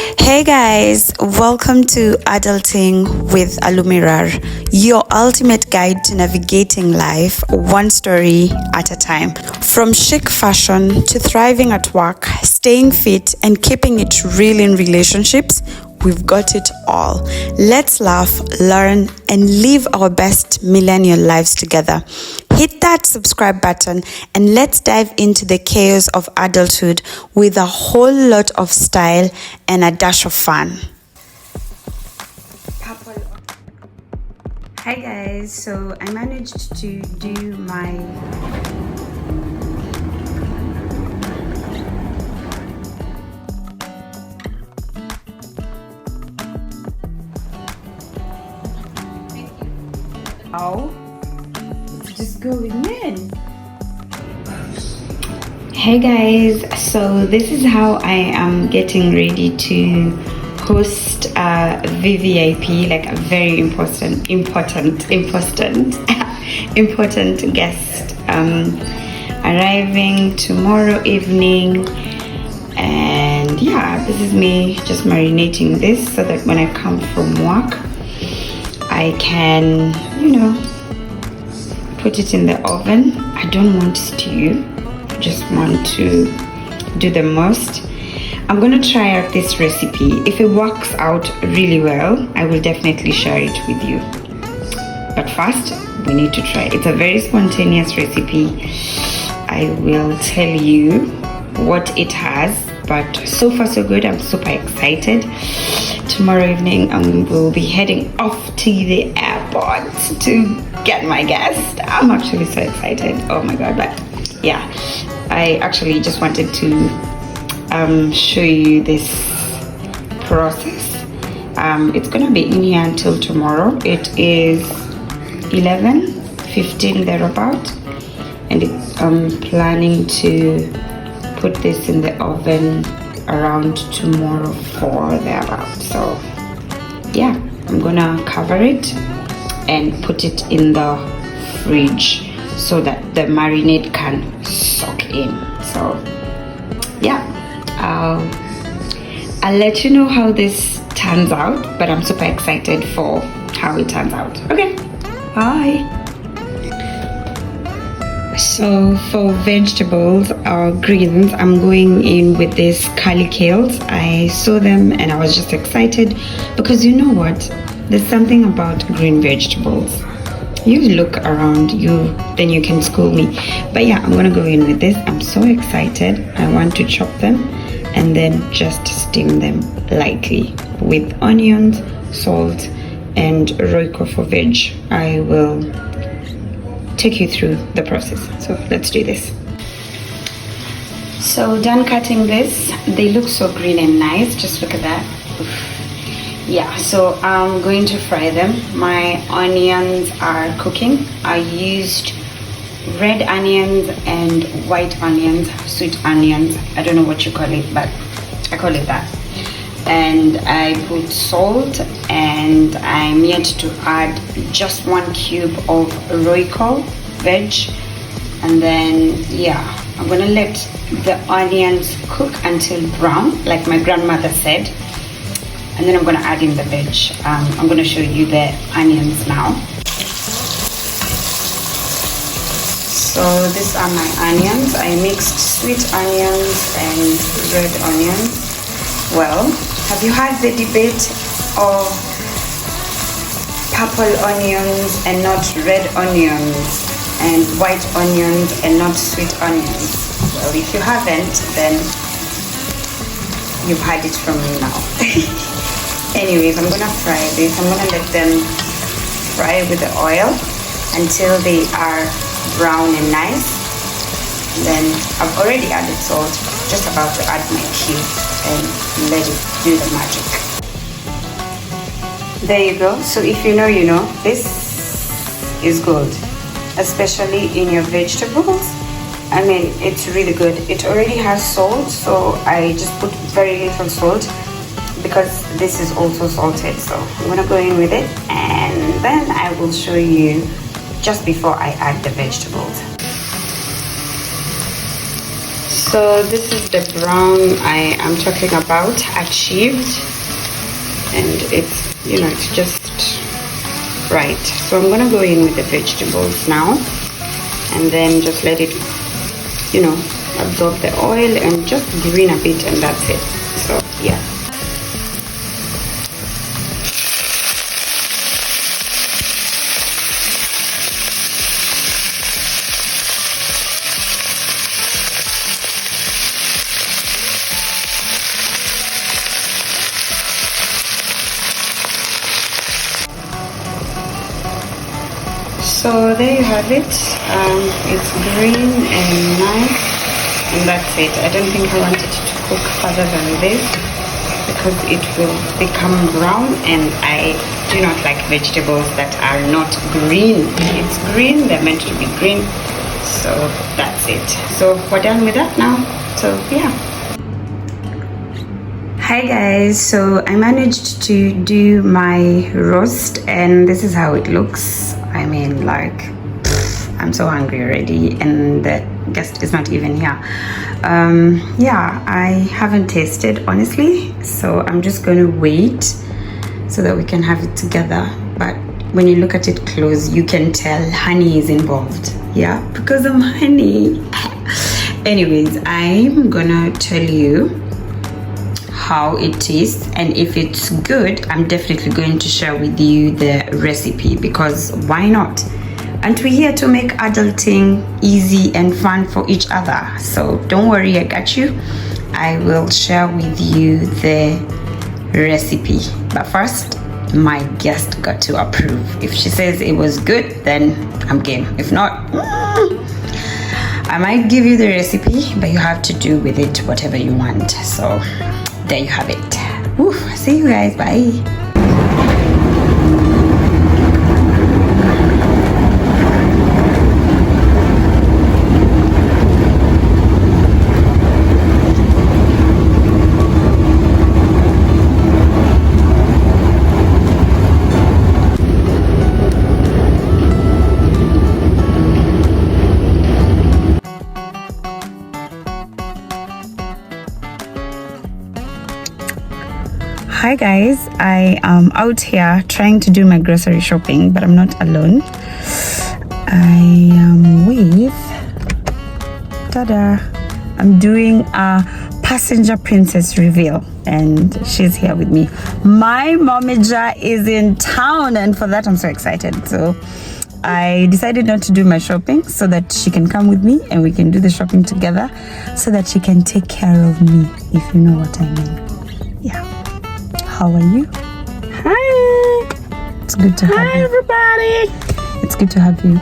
Hey guys, welcome to Adulting with Alumirar, your ultimate guide to navigating life one story at a time. From chic fashion to thriving at work, staying fit, and keeping it real in relationships, we've got it all. Let's laugh, learn, and live our best millennial lives together. Hit that subscribe button and let's dive into the chaos of adulthood with a whole lot of style and a dash of fun. Hi guys, so I managed to do my just going in. Hey guys, so this is how I am getting ready to host a VVIP, like a very important guest arriving tomorrow evening. And yeah, this is me just marinating this so that when I come from work I can, put it in the oven. I don't want stew, I just want to do the most. I'm gonna try out this recipe. If it works out really well, I will definitely share it with you. But first, we need to try. It's a very spontaneous recipe. I will tell you what it has, but so far so good. I'm super excited. Tomorrow evening I will be heading off to the airport to get my guest. I'm actually so excited. Oh my god. But yeah, I actually just wanted to show you this process. It's gonna be in here until tomorrow. It is 11:15 thereabout, and I'm planning to put this in the oven around tomorrow 4 thereabout. So yeah, I'm gonna cover it and put it in the fridge so that the marinade can soak in. So yeah, I'll let you know how this turns out, but I'm super excited for how it turns out. Okay, bye. So for vegetables or greens, I'm going in with these curly kales. I saw them and I was just excited because you know what? There's something about green vegetables. You look around you, then you can school me. But yeah, I'm gonna go in with this. I'm so excited. I want to chop them and then just steam them lightly with onions, salt, and Royco for veg. I will take you through the process. So let's do this. So done cutting this. They look so green and nice. Just look at that. Yeah, so I'm going to fry them. My onions are cooking. I used red onions and white onions, sweet onions. I don't know what you call it, but I call it that. And I put salt, and I'm yet to add just 1 cube of Royco veg. And then yeah, I'm gonna let the onions cook until brown, like my grandmother said, and then I'm gonna add in the veg. I'm gonna show you the onions now. So these are my onions. I mixed sweet onions and red onions. Well, have you heard the debate of purple onions and not red onions, and white onions and not sweet onions? Well, if you haven't, then you've heard it from me now. Anyways, I'm gonna fry this. I'm gonna let them fry with the oil until they are brown and nice. Then I've already added salt, just about to add my cube and let it do the magic. There you go. So if you know, you know. This is good, especially in your vegetables. I mean, it's really good. It already has salt, so I just put very little salt because this is also salted. So I'm gonna go in with it, and then I will show you just before I add the vegetables. So this is the brown I am talking about, achieved, and it's, you know, it's just right. So I'm gonna go in with the vegetables now, and then just let it, you know, absorb the oil and just green a bit, and that's it. So yeah. So there you have it. It's green and nice, and that's it. I don't think I want it to cook further than this because it will become brown, and I do not like vegetables that are not green. It's green, they're meant to be green. So that's it. So we're done with that now. So yeah. Hi guys, so I managed to do my roast, and this is how it looks. I mean, like, I'm so hungry already, and the guest is not even here. Yeah, I haven't tasted, honestly, so I'm just gonna wait so that we can have it together. But when you look at it close, you can tell honey is involved. Yeah, because of honey. Anyways, I'm gonna tell you how it tastes, and if it's good, I'm definitely going to share with you the recipe, because why not? And we're here to make adulting easy and fun for each other. So don't worry, I got you. I will share with you the recipe, but first my guest got to approve. If she says it was good, then I'm game. If not, I might give you the recipe, but you have to do with it whatever you want. So there you have it. Woo, see you guys, bye. Hi guys, I am out here trying to do my grocery shopping, but I'm not alone. I am with tada. I'm doing a passenger princess reveal, and she's here with me. My momager is in town, and for that I'm so excited. So I decided not to do my shopping so that she can come with me and we can do the shopping together, so that she can take care of me, if you know what I mean. Yeah. How are you? Hi. It's good to have you. Hi, everybody. It's good to have you.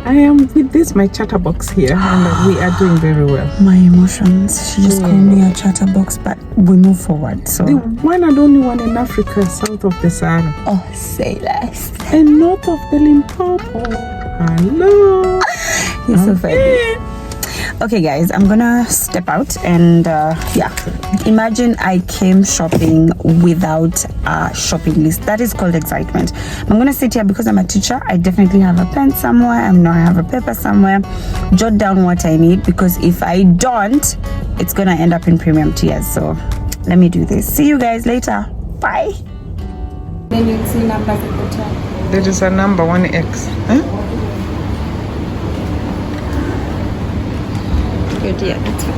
I am with this, my chatterbox here, and we are doing very well. My emotions. She just called me a chatterbox, but we move forward. So the one and only one in Africa, south of the Sahara. Oh, say less. And north of the Limpopo. Hello. You're so funny. Okay guys, I'm gonna step out and yeah, imagine I came shopping without a shopping list. That is called excitement. I'm gonna sit here because I'm a teacher. I definitely have a pen somewhere. I know I have a paper somewhere. Jot down what I need, because if I don't, it's gonna end up in premium tiers. So let me do this. See you guys later. Bye. Then you see numbers at the top. There is a number 1X. Huh? Good, yeah, that's fine.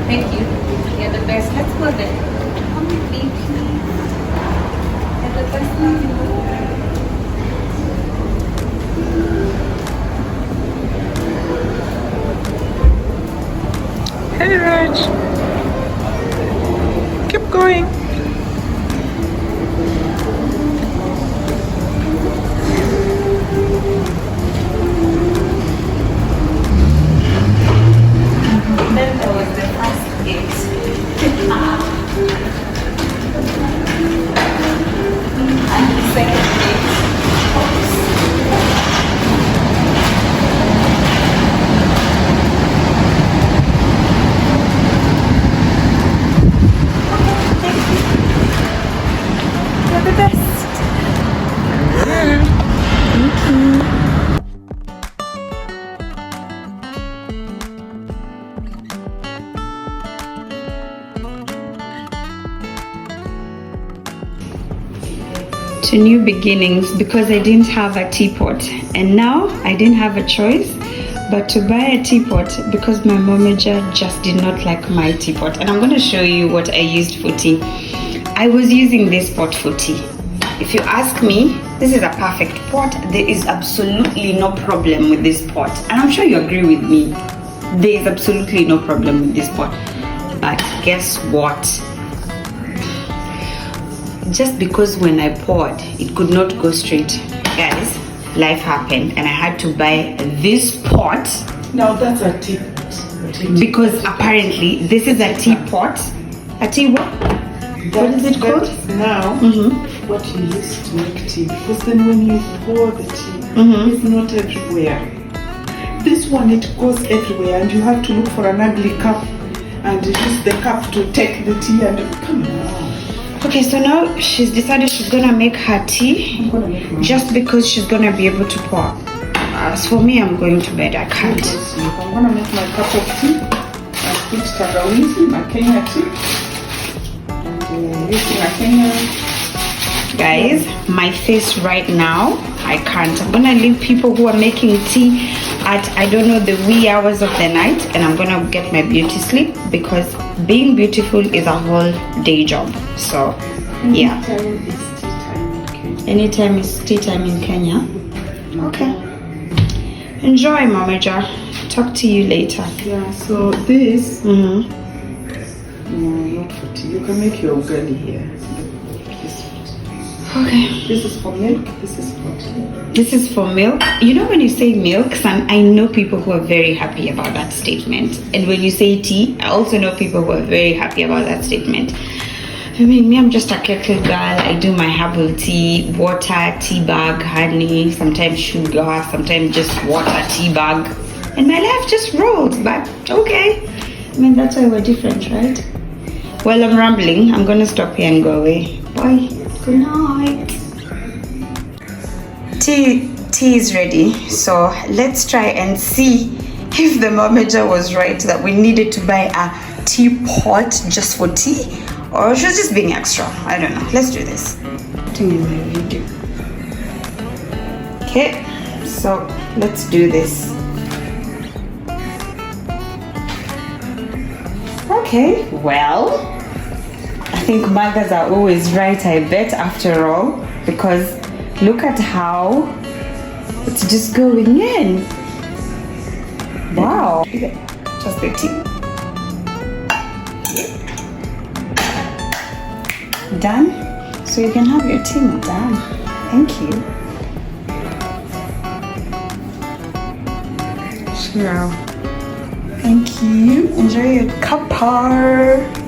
Thank you. You're the best. Let's go there. Come with me, please. You're the best one in the world. Hey, Raj. Keep going. Then there was the first gate. And the second gate. Thank you. to new beginnings because I didn't have a teapot, and now I didn't have a choice but to buy a teapot because my momager just did not like my teapot. And I'm going to show you what I used for tea. I was using this pot for tea. If you ask me, this is a perfect pot. There is absolutely no problem with this pot, and I'm sure you agree with me. There is absolutely no problem with this pot. But guess what? Just because when I poured, it could not go straight. Guys, life happened and I had to buy this pot. Now that's a teapot. Because apparently this is a teapot. A tea what? What is it called? Now, what you use to make tea. Because then when you pour the tea, it's not everywhere. This one, it goes everywhere and you have to look for an ugly cup and use the cup to take the tea and come on. Okay, so now she's decided she's gonna make her tea I'm gonna make mine. just because she's gonna be able to pour. As for me, I'm going to bed. I can't. I'm gonna make my cup of tea. I put tangawizi, my Kenya tea. And using a Kenya. Guys, my face right now, I can't. I'm gonna leave people who are making tea at, I don't know, the wee hours of the night, and I'm gonna get my beauty sleep because being beautiful is a whole day job. So yeah, anytime is tea time in Kenya. Okay, enjoy, momager. Talk to you later. Yeah, so this, Mm-hmm. no, not for tea. You can make your ugali here. Okay, This is for milk, this is for tea. this is for milk. You know, when you say milk, I know people who are very happy about that statement. And when you say tea, I also know people who are very happy about that statement. I mean, me, I'm just a kettle girl. I do my herbal tea, water, tea bag, honey, sometimes sugar, sometimes just water, tea bag. And my life just rolls, but okay. I mean, that's why we're different, right? Well, I'm rambling. I'm going to stop here and go away. Bye. Good night. Tea is ready. So let's try and see if the momager was right that we needed to buy a teapot just for tea, or she was just being extra. I don't know. Let's do this. Do my video. Okay, so let's do this. Okay, well, I think mothers are always right, I bet, after all, because look at how it's just going in. Wow. Just the tea. Done? So you can have your tea, madam. Thank you. Sure. Thank you. Enjoy your cuppa.